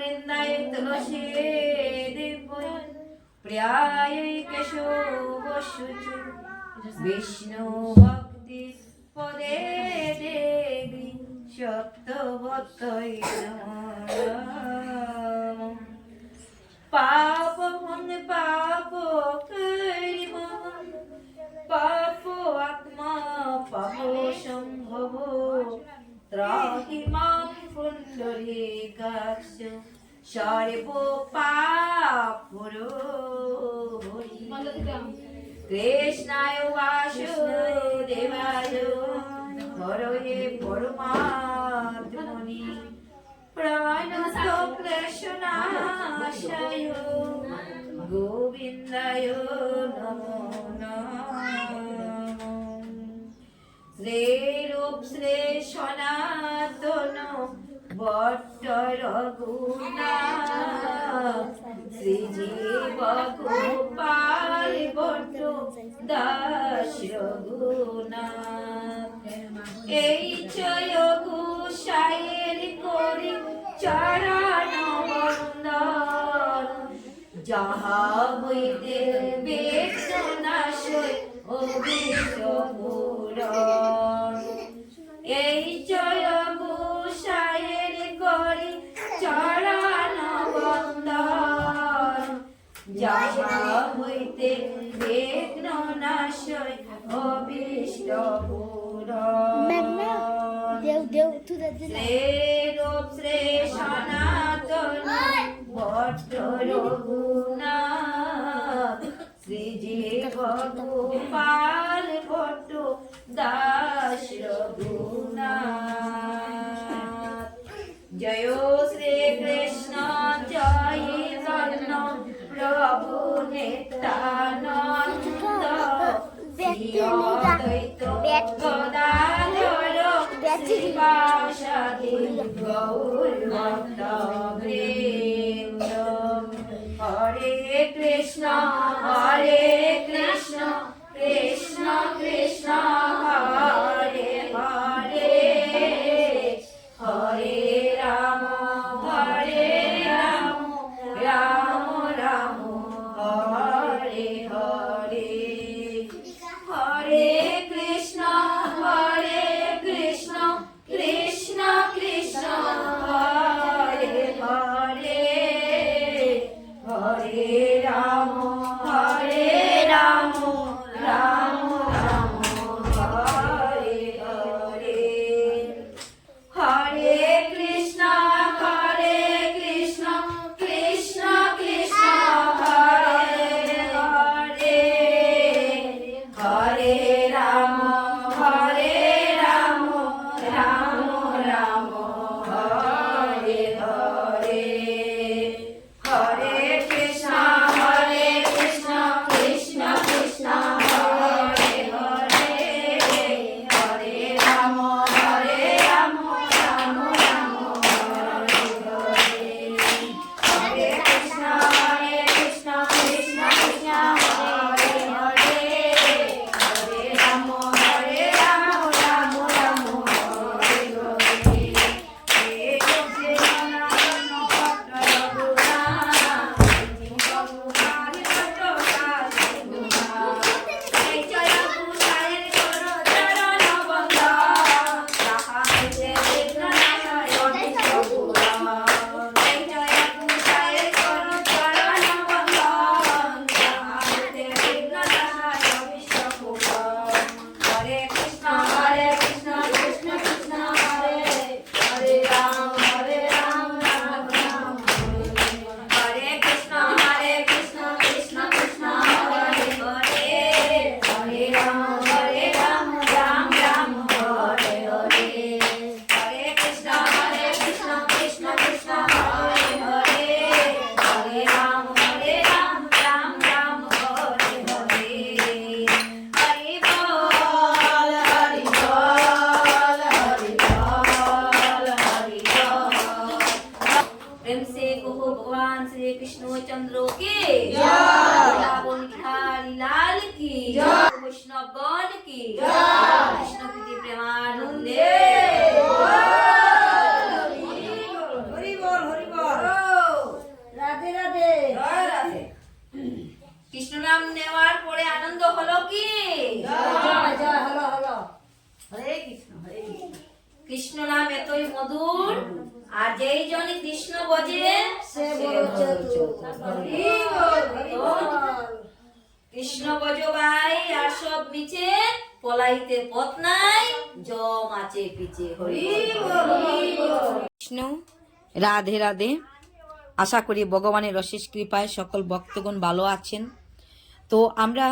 गोविन्दाय तुलसी देवै प्रियाय केशवशुचि विष्णु भक्ति पदे देवी सत्यवतै नमः पाप मन पाप करिम पाप आत्मा पाप संभव त्राहि मां पुण्डरीकाक्ष सर्व पापरो कृष्णाय वासुदेवाय हरये परमात्मने प्रणतक्लेशनाशाय गोविन्दाय नमो नमः श्रीरूप श्री सनातन भट्ट रघुनाथ श्रीजीव गोपाल भट्ट दास रघुनाथ এই জয় গোসাইয়ের করি চরণ বন্দন যাহা হইতে বেদনাশয় অভিশপুরণ এই জয় গোসাইয়ের করি চরণ বন্দন যাহা হইতে বেদনাশয় শ্রীরূপ শ্রী সনাতন ভট্ট রঘুনাথ শ্রীজীব গোপাল ভট্ট দাস রঘুনাথ জয় শ্রী কৃষ্ণ জয় জগন্ন প্রভু নিত্যানন্দ শ্রীবাসাদি গৌরভক্তবৃন্দ হরে কৃষ্ণ কৃষ্ণ কৃষ্ণ হরে হরে হরে রাম রাম রাম হরে হরে হরে কৃষ্ণ কৃষ্ণ কৃষ্ণ হরে হরে হরে রাম রাম রাম হরে হরে হরে কৃষ্ণ কৃষ্ণ কৃষ্ণ হরে হরে হরে রাম রাম রাম হরে হরে হরে কৃষ্ণ কৃষ্ণ কৃষ্ণ হরে হরে হরে রাম রাম রাম হরে হরে হরে কৃষ্ণ কৃষ্ণ কৃষ্ণ হরে হরে হরে রাম রাম রাম হরে হরে হে গোপে সনাতন ভট্ট রঘুনাথ গোপাল ভট্ট দাস রঘুনাথ এই জয় গোসাইয়ের করো চরণ বন্দন যাহা হইতে বিঘ্ননাশয় অভিশপুরণ এই জয় গোসাইয়ের করো চরণ বন্দন যাহা হইতে বিঘ্ননাশয় অভিশপুরণ হরে কৃষ্ণ কৃষ্ণ কৃষ্ণ হরে হরে রাম রাম রাম হরে কৃষ্ণ কৃষ্ণ কৃষ্ণ হরে হরে হরে রাম রাম রাম হরে হরে হরে কৃষ্ণ কৃষ্ণ কৃষ্ণ হরে হরে হরে রাম রাম রাম হরে হরে হরি বল হরি বল হরি বল हरि प्रेम से कहो भगवान श्री कृष्ण चंद्र की वृंदावन बिहारी लाल की वैष्णवगण की कृष्ण प्रीति प्रेमानंदे हरि बोल हरि बोल কৃষ্ণ নাম এতই মধুর, আর যেই জনে কৃষ্ণ বোঝে সে বড় চতুর। কৃষ্ণ বোঝো ভাই আর সব মিছে, পলাইতে পথ নাই, জম আছে পিছে। হরি কৃষ্ণ। রাধে রাধে। আশা করি ভগবানের অশেষ কৃপায় সকল ভক্তগণ ভালো আছেন। তো আমরা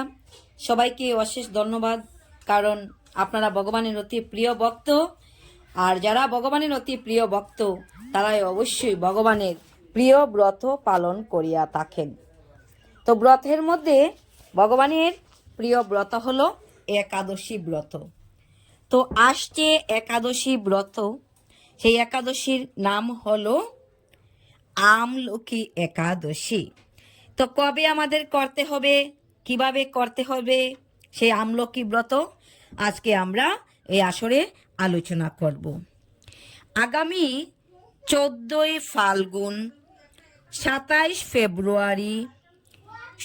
সবাইকে অশেষ ধন্যবাদ, কারণ আপনারা ভগবানের অতি প্রিয় ভক্ত, আর যারা ভগবানের অতি প্রিয় ভক্ত তারাই অবশ্যই ভগবানের প্রিয় ব্রত পালন করিয়া থাকেন। তো ব্রতের মধ্যে ভগবানের প্রিয় ব্রত হলো একাদশী ব্রত। তো আসছে একাদশী ব্রত, সেই একাদশীর নাম হলো আমলকি একাদশী। তো কবে আমাদের করতে হবে, কিভাবে করতে হবে সেই আমলকি ব্রত আজকে আমরা এই আসরে আলোচনা করব। আগামী 14ই ফাল্গুন 27 ফেব্রুয়ারি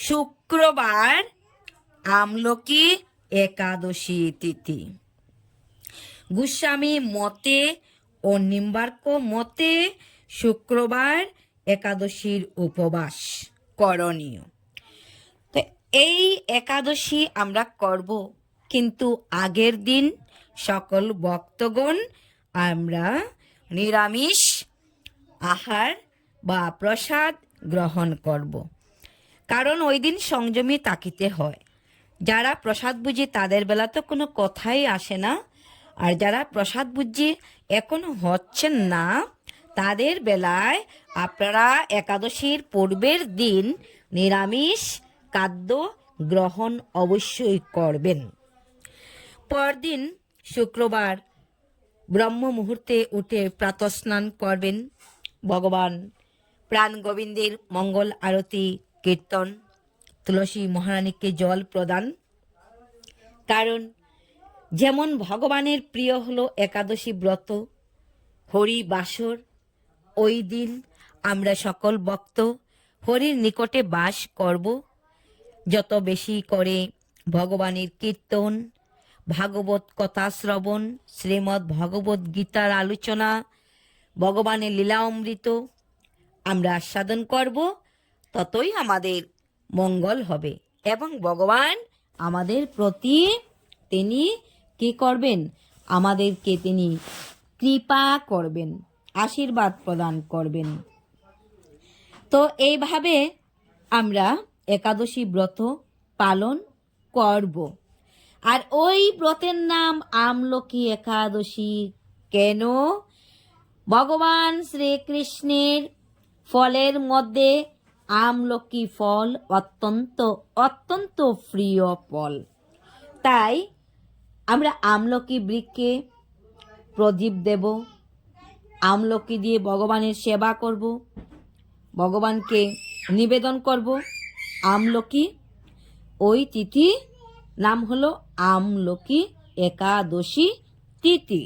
শুক্রবার আমলকি একাদশী তিথি। গোস্বামী মতে ও নিম্বার্ক মতে শুক্রবার একাদশীর উপবাস করণীয়। তো এই একাদশী আমরা করব, কিন্তু আগের দিন সকল ভক্তগণ আমরা নিরামিষ আহার বা প্রসাদ গ্রহণ করব, কারণ ওই দিন সংযমী থাকিতে হয়। যারা প্রসাদ বুঝি তাদের বেলা তো কোনো কথাই আসে না, আর যারা প্রসাদ বুঝি এখনো হচ্ছেন না তাদের বেলায় আপনারা একাদশীর পূর্বের দিন নিরামিষ খাদ্য গ্রহণ অবশ্যই করবেন। পরদিন শুক্রবার ব্রহ্ম মুহূর্তে উঠে প্রাতঃস্নান করবেন, ভগবান প্রাণ গোবিন্দের মঙ্গল আরতি কীর্তন, তুলসী মহারানীকে জল প্রদান। কারণ যেমন ভগবানের প্রিয় হলো একাদশী ব্রত, হরি বাসর, ওই দিন আমরা সকল ভক্ত হরির নিকটে বাস করব। যত বেশি করে ভগবানের কীর্তন, ভাগবত কথা শ্রবণ, শ্রীমদ্ ভগবত গীতার আলোচনা, ভগবানের লীলা অমৃত আমরা আস্বাদন করব, ততই আমাদের মঙ্গল হবে এবং ভগবান আমাদের প্রতি তিনি কি করবেন, আমাদেরকে তিনি কৃপা করবেন, আশীর্বাদ প্রদান করবেন। তো এইভাবে আমরা একাদশী ব্রত পালন করব। আর ওই ব্রতের নাম আমলকি একাদশী কেন? ভগবান শ্রীকৃষ্ণের ফলের মধ্যে আমলকি ফল অত্যন্ত অত্যন্ত প্রিয় ফল। তাই আমরা আমলকি বৃক্ষে প্রদীপ দেব, আমলকি দিয়ে ভগবানের সেবা করব, ভগবানকে নিবেদন করব আমলকি। ওই তিথি নাম হলো আমলকি একাদশী তিথি।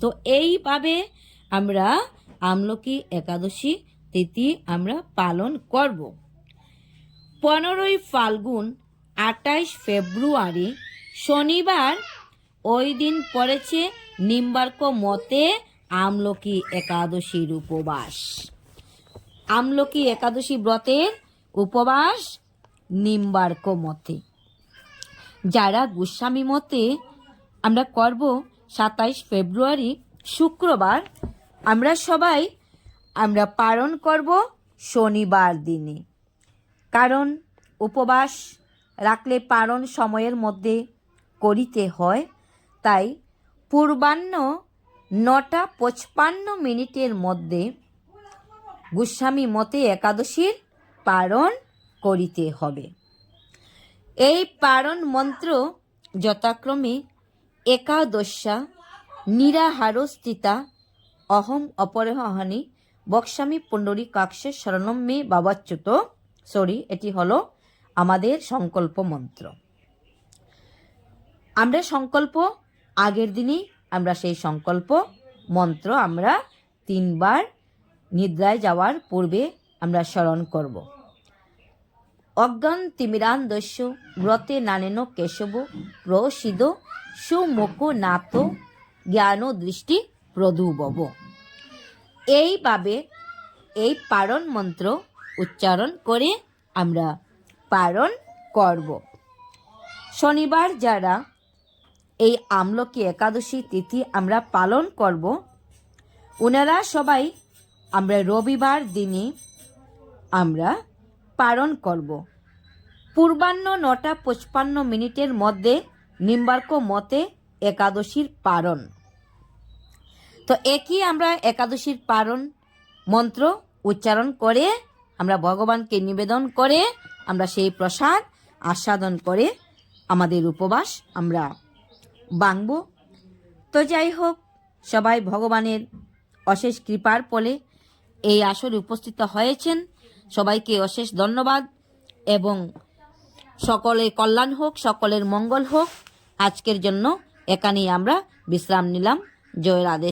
তো এইভাবে আমরা আমলকি একাদশী তিথি আমরা পালন করব। 15ই ফাল্গুন 28 ফেব্রুয়ারি শনিবার, ওই দিন পড়েছে নিম্বার্ক মতে আমলকি একাদশীর উপবাস। আমলকি একাদশী ব্রতের উপবাস নিম্বার্ক মতে। যারা গোস্বামী মতে আমরা করব 27 ফেব্রুয়ারি শুক্রবার, আমরা সবাই আমরা পালন করব শনিবার দিনে। কারণ উপবাস রাখলে পালন সময়ের মধ্যে করিতে হয়, তাই পূর্বাহ্ন 9:55 মধ্যে গোস্বামী মতে একাদশীর পালন করিতে হবে। এই পালন মন্ত্র যথাক্রমে একাদশা নিরাহারস্থিতা অহম অপরেহানি বক্সামি পুণ্ডরীকাক্ষে শরণম মে বাবাচ্যুত। এটি হলো আমাদের সংকল্প মন্ত্র। আমরা সংকল্প আগের দিনই আমরা সেই সংকল্প মন্ত্র আমরা 3 বার নিদ্রায় যাওয়ার পূর্বে আমরা স্মরণ করব। অজ্ঞান তিমিরান্দস্য ব্রতে নানেন কেশব প্রসিদ সুমুখ নাথ জ্ঞান ও দৃষ্টি প্রদু বব। এইভাবে এই পারণ মন্ত্র উচ্চারণ করে আমরা পারণ করব। শনিবার যারা এই আমলকি একাদশী তিথি আমরা পালন করব, ওনারা সবাই আমরা রবিবার দিনে আমরা পালন করব। পূর্বাহ্ন 9:55 মধ্যে নিম্বার্ক মতে একাদশীর পারণ। তো একই আমরা একাদশীর পারণ মন্ত্র উচ্চারণ করে আমরা ভগবানকে নিবেদন করে আমরা সেই প্রসাদ আস্বাদন করে আমাদের উপবাস আমরা ভাঙব। তো যাই হোক, সবাই ভগবানের অশেষ কৃপার ফলে এই আসরে উপস্থিত হয়েছেন, সবাইকে অশেষ ধন্যবাদ এবং সকলের কল্যাণ হোক, সকলের মঙ্গল হোক। আজকের জন্য এখানেই আমরা বিশ্রাম নিলাম। জয় রাধে।